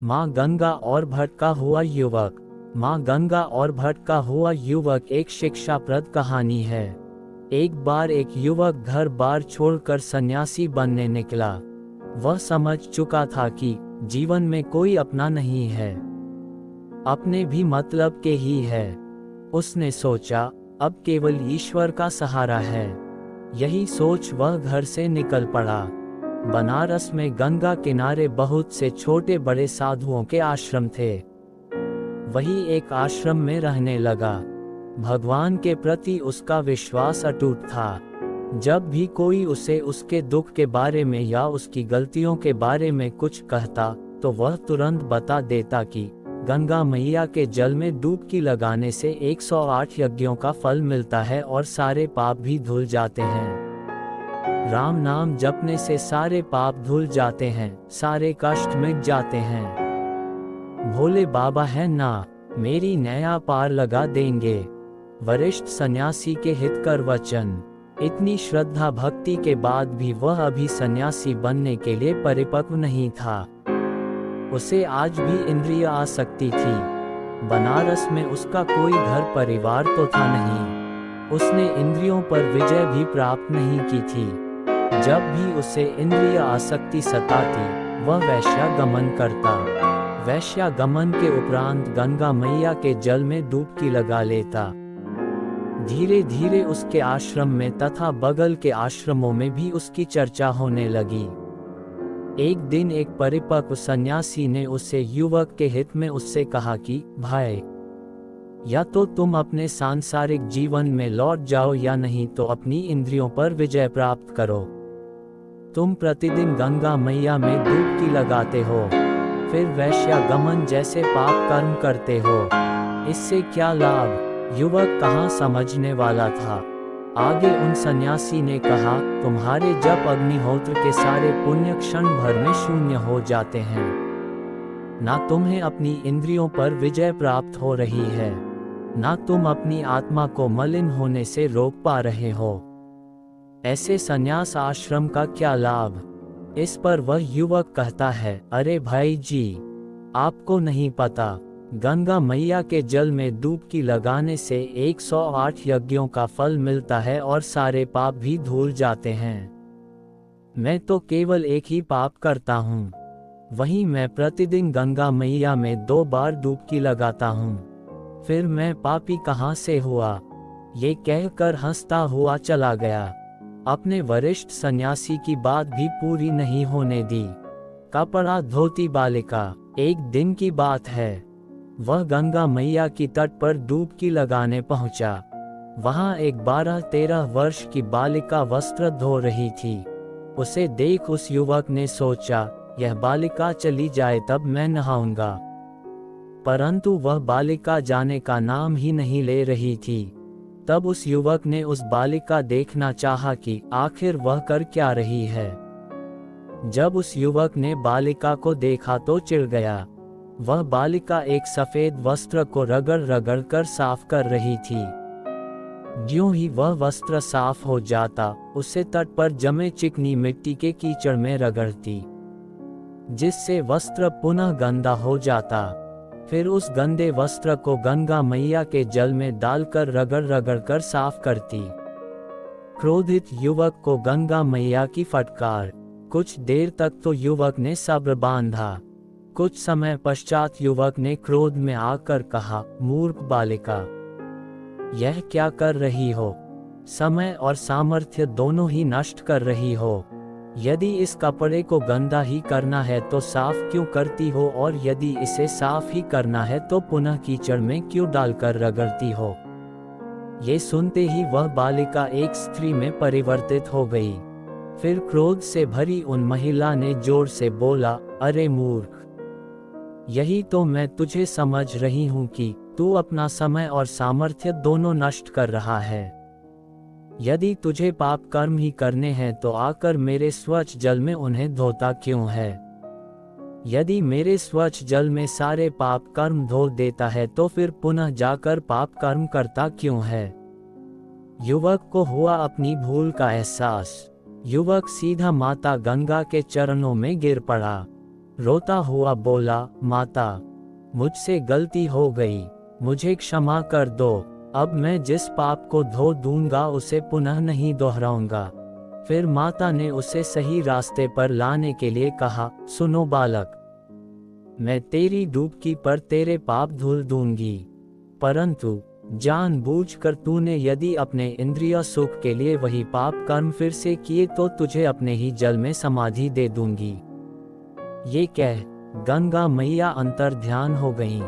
माँ गंगा और भटका हुआ युवक। माँ गंगा और भटका हुआ युवक एक शिक्षाप्रद कहानी है। एक बार एक युवक घर बार छोड़कर सन्यासी बनने निकला। वह समझ चुका था कि जीवन में कोई अपना नहीं है, अपने भी मतलब के ही है। उसने सोचा, अब केवल ईश्वर का सहारा है। यही सोच वह घर से निकल पड़ा। बनारस में गंगा किनारे बहुत से छोटे बड़े साधुओं के आश्रम थे। वही एक आश्रम में रहने लगा। भगवान के प्रति उसका विश्वास अटूट था। जब भी कोई उसे उसके दुख के बारे में या उसकी गलतियों के बारे में कुछ कहता, तो वह तुरंत बता देता कि गंगा मैया के जल में डुबकी लगाने से 108 यज्ञों का फल मिलता है और सारे पाप भी धुल जाते हैं। राम नाम जपने से सारे पाप धुल जाते हैं, सारे कष्ट मिट जाते हैं। भोले बाबा है ना, मेरी नया पार लगा देंगे। वरिष्ठ सन्यासी के हितकर वचन। इतनी श्रद्धा भक्ति के बाद भी वह अभी सन्यासी बनने के लिए परिपक्व नहीं था। उसे आज भी इंद्रिय आसक्ति थी। बनारस में उसका कोई घर परिवार तो था नहीं। उसने इंद्रियों पर विजय भी प्राप्त नहीं की थी। जब भी उसे इंद्रिय आसक्ति सताती, वह वैश्यागमन करता। वैश्यागमन के उपरांत गंगा मैया के जल में डुबकी लगा लेता। धीरे धीरे उसके आश्रम में तथा बगल के आश्रमों में भी उसकी चर्चा होने लगी। एक दिन एक परिपक्व सन्यासी ने उसे युवक के हित में उससे कहा कि भाई, या तो तुम अपने सांसारिक जीवन में लौट जाओ या नहीं तो अपनी इंद्रियों पर विजय प्राप्त करो। तुम प्रतिदिन गंगा मैया में डुबकी लगाते हो, फिर वैश्यागमन जैसे पाप कर्म करते हो, इससे क्या लाभ? युवक कहाँ समझने वाला था। आगे उन सन्यासी ने कहा, तुम्हारे जप अग्निहोत्र के सारे पुण्य क्षण भर में शून्य हो जाते हैं। ना तुम्हें अपनी इंद्रियों पर विजय प्राप्त हो रही है, ना तुम अपनी आत्मा को मलिन होने से रोक पा रहे हो। ऐसे सन्यास आश्रम का क्या लाभ? इस पर वह युवक कहता है, अरे भाई जी, आपको नहीं पता, गंगा मैया के जल में डुबकी लगाने से 108 यज्ञों का फल मिलता है और सारे पाप भी धुल जाते हैं। मैं तो केवल एक ही पाप करता हूँ, वहीं मैं प्रतिदिन गंगा मैया में 2 बार डुबकी लगाता हूँ। फिर मैं पापी कहाँ से हुआ? ये कहकर हंसता हुआ चला गया। अपने वरिष्ठ सन्यासी की बात भी पूरी नहीं होने दी। कपड़ा धोती बालिका। एक दिन की बात है, वह गंगा मैया की तट पर डुबकी लगाने पहुंचा। वहां एक 12-13 वर्ष की बालिका वस्त्र धो रही थी। उसे देख उस युवक ने सोचा, यह बालिका चली जाए तब मैं नहाऊंगा। परंतु वह बालिका जाने का नाम ही नहीं ले रही थी। तब उस युवक ने उस बालिका देखना चाहा कि आखिर वह कर क्या रही है। जब उस युवक ने बालिका को देखा तो चिढ़ गया। वह बालिका एक सफेद वस्त्र को रगड़ रगड़ कर साफ कर रही थी। ज्यों ही वह वस्त्र साफ हो जाता, उसे तट पर जमे चिकनी मिट्टी के कीचड़ में रगड़ती, जिससे वस्त्र पुनः गंदा हो जाता। फिर उस गंदे वस्त्र को गंगा मैया के जल में डालकर रगड़ रगड़ कर साफ करती। क्रोधित युवक को गंगा मैया की फटकार। कुछ देर तक तो युवक ने सब्र बांधा। कुछ समय पश्चात युवक ने क्रोध में आकर कहा, मूर्ख बालिका, यह क्या कर रही हो? समय और सामर्थ्य दोनों ही नष्ट कर रही हो। यदि इस कपड़े को गंदा ही करना है तो साफ क्यों करती हो, और यदि इसे साफ ही करना है तो पुनः कीचड़ में क्यों डालकर रगड़ती हो? ये सुनते ही वह बालिका एक स्त्री में परिवर्तित हो गई। फिर क्रोध से भरी उन महिला ने जोर से बोला, अरे मूर्ख, यही तो मैं तुझे समझ रही हूँ कि तू अपना समय और सामर्थ्य दोनों नष्ट कर रहा है। यदि तुझे पाप कर्म ही करने हैं तो आकर मेरे स्वच्छ जल में उन्हें धोता क्यों है? यदि मेरे स्वच्छ जल में सारे पाप कर्म धो देता है तो फिर पुनः जाकर पाप कर्म करता क्यों है? युवक को हुआ अपनी भूल का एहसास। युवक सीधा माता गंगा के चरणों में गिर पड़ा। रोता हुआ बोला, माता, मुझसे गलती हो गई, मुझे क्षमा कर दो। अब मैं जिस पाप को धो दूंगा उसे पुनः नहीं दोहराऊंगा। फिर माता ने उसे सही रास्ते पर लाने के लिए कहा, सुनो बालक, मैं तेरी डुबकी पर तेरे पाप धुल दूंगी, परंतु जानबूझकर तूने यदि अपने इंद्रिय सुख के लिए वही पाप कर्म फिर से किए तो तुझे अपने ही जल में समाधि दे दूंगी। ये कह गंगा मैया अंतर ध्यान हो गईं।